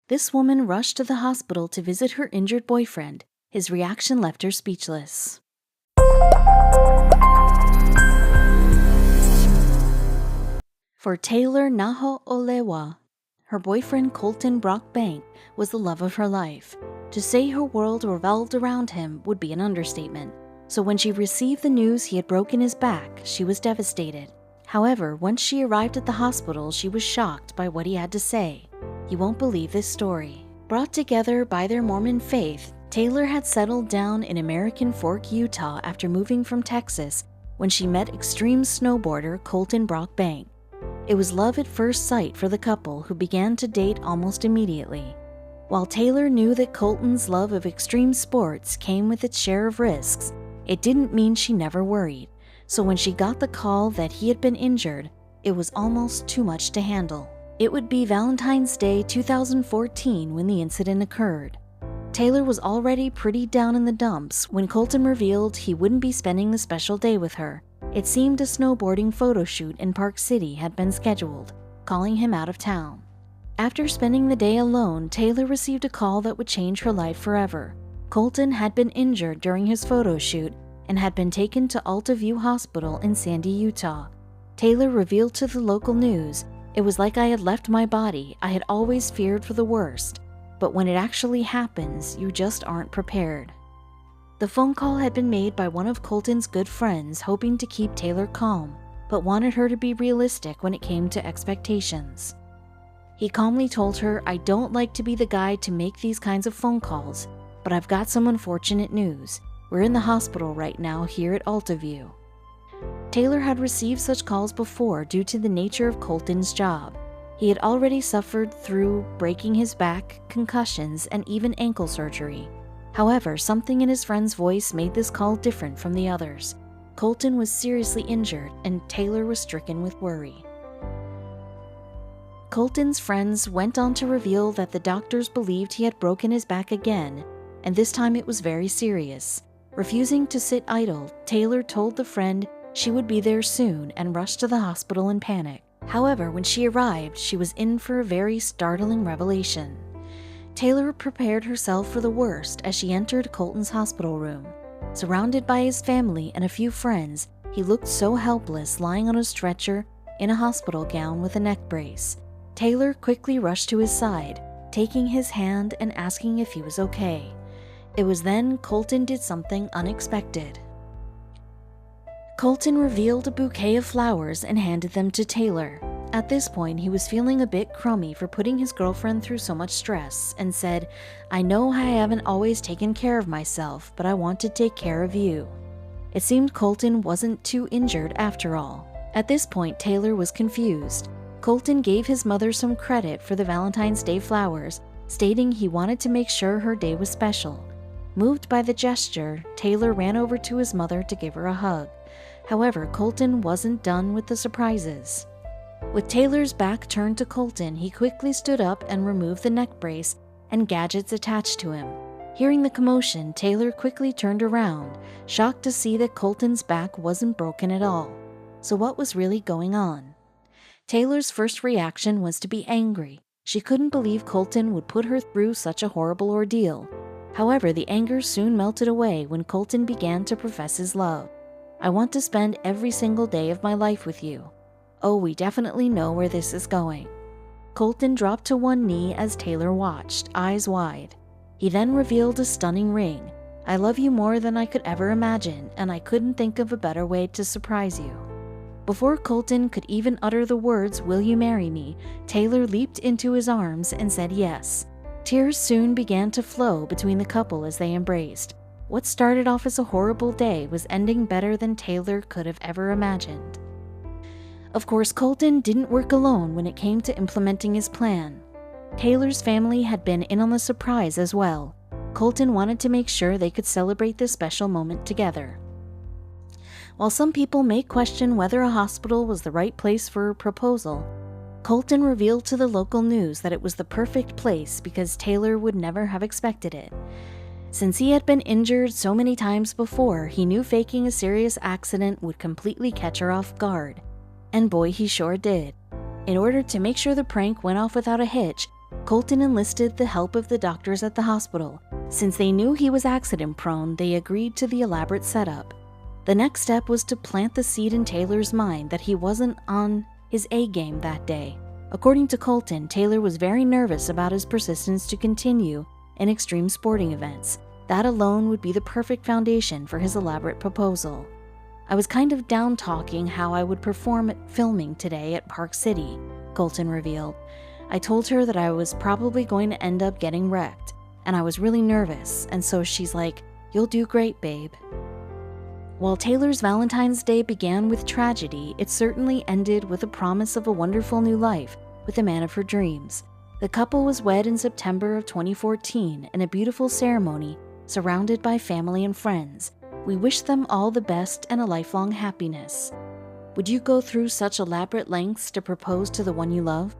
This woman rushed to the hospital to visit her injured boyfriend. His reaction left her speechless. For Taylor Naho'olewa, her boyfriend Colton Brock Bank was the love of her life. To say her world revolved around him would be an understatement. So when she received the news he had broken his back, she was devastated. However, once she arrived at the hospital, she was shocked by what he had to say. You won't believe this story. Brought together by their Mormon faith, Taylor had settled down in American Fork, Utah after moving from Texas when she met extreme snowboarder Colton Brock Bank. It was love at first sight for the couple, who began to date almost immediately. While Taylor knew that Colton's love of extreme sports came with its share of risks, it didn't mean she never worried. So when she got the call that he had been injured, it was almost too much to handle. It would be Valentine's Day 2014 when the incident occurred. Taylor was already pretty down in the dumps when Colton revealed he wouldn't be spending the special day with her. It seemed a snowboarding photo shoot in Park City had been scheduled, calling him out of town. After spending the day alone, Taylor received a call that would change her life forever. Colton had been injured during his photo shoot and had been taken to Alta View Hospital in Sandy, Utah. Taylor revealed to the local news, "It was like I had left my body. I had always feared for the worst. But when it actually happens, you just aren't prepared." The phone call had been made by one of Colton's good friends, hoping to keep Taylor calm, but wanted her to be realistic when it came to expectations. He calmly told her, "I don't like to be the guy to make these kinds of phone calls, but I've got some unfortunate news. We're in the hospital right now here at Alta View." Taylor had received such calls before due to the nature of Colton's job. He had already suffered through breaking his back, concussions, and even ankle surgery. However, something in his friend's voice made this call different from the others. Colton was seriously injured, and Taylor was stricken with worry. Colton's friends went on to reveal that the doctors believed he had broken his back again, and this time it was very serious. Refusing to sit idle, Taylor told the friend she would be there soon and rushed to the hospital in panic. However, when she arrived, she was in for a very startling revelation. Taylor prepared herself for the worst as she entered Colton's hospital room. Surrounded by his family and a few friends, he looked so helpless lying on a stretcher in a hospital gown with a neck brace. Taylor quickly rushed to his side, taking his hand and asking if he was okay. It was then Colton did something unexpected. Colton revealed a bouquet of flowers and handed them to Taylor. At this point, he was feeling a bit crummy for putting his girlfriend through so much stress and said, "I know I haven't always taken care of myself, but I want to take care of you." It seemed Colton wasn't too injured after all. At this point, Taylor was confused. Colton gave his mother some credit for the Valentine's Day flowers, stating he wanted to make sure her day was special. Moved by the gesture, Taylor ran over to his mother to give her a hug. However, Colton wasn't done with the surprises. With Taylor's back turned to Colton, he quickly stood up and removed the neck brace and gadgets attached to him. Hearing the commotion, Taylor quickly turned around, shocked to see that Colton's back wasn't broken at all. So what was really going on? Taylor's first reaction was to be angry. She couldn't believe Colton would put her through such a horrible ordeal. However, the anger soon melted away when Colton began to profess his love. "I want to spend every single day of my life with you. Oh, we definitely know where this is going." Colton dropped to one knee as Taylor watched, eyes wide. He then revealed a stunning ring. "I love you more than I could ever imagine, and I couldn't think of a better way to surprise you." Before Colton could even utter the words, "Will you marry me?" Taylor leaped into his arms and said yes. Tears soon began to flow between the couple as they embraced. What started off as a horrible day was ending better than Taylor could have ever imagined. Of course, Colton didn't work alone when it came to implementing his plan. Taylor's family had been in on the surprise as well. Colton wanted to make sure they could celebrate this special moment together. While some people may question whether a hospital was the right place for a proposal, Colton revealed to the local news that it was the perfect place because Taylor would never have expected it. Since he had been injured so many times before, he knew faking a serious accident would completely catch her off guard. And boy, he sure did. In order to make sure the prank went off without a hitch, Colton enlisted the help of the doctors at the hospital. Since they knew he was accident-prone, they agreed to the elaborate setup. The next step was to plant the seed in Taylor's mind that he wasn't on his A-game that day. According to Colton, Taylor was very nervous about his persistence to continue in extreme sporting events. That alone would be the perfect foundation for his elaborate proposal. I was kind of down-talking how I would perform at filming today at Park City, Colton revealed. I told her that I was probably going to end up getting wrecked, and I was really nervous, and so she's like, "You'll do great, babe." While Taylor's Valentine's Day began with tragedy, it certainly ended with a promise of a wonderful new life with the man of her dreams. The couple was wed in September of 2014 in a beautiful ceremony surrounded by family and friends. We wish them all the best and a lifelong happiness. Would you go through such elaborate lengths to propose to the one you love?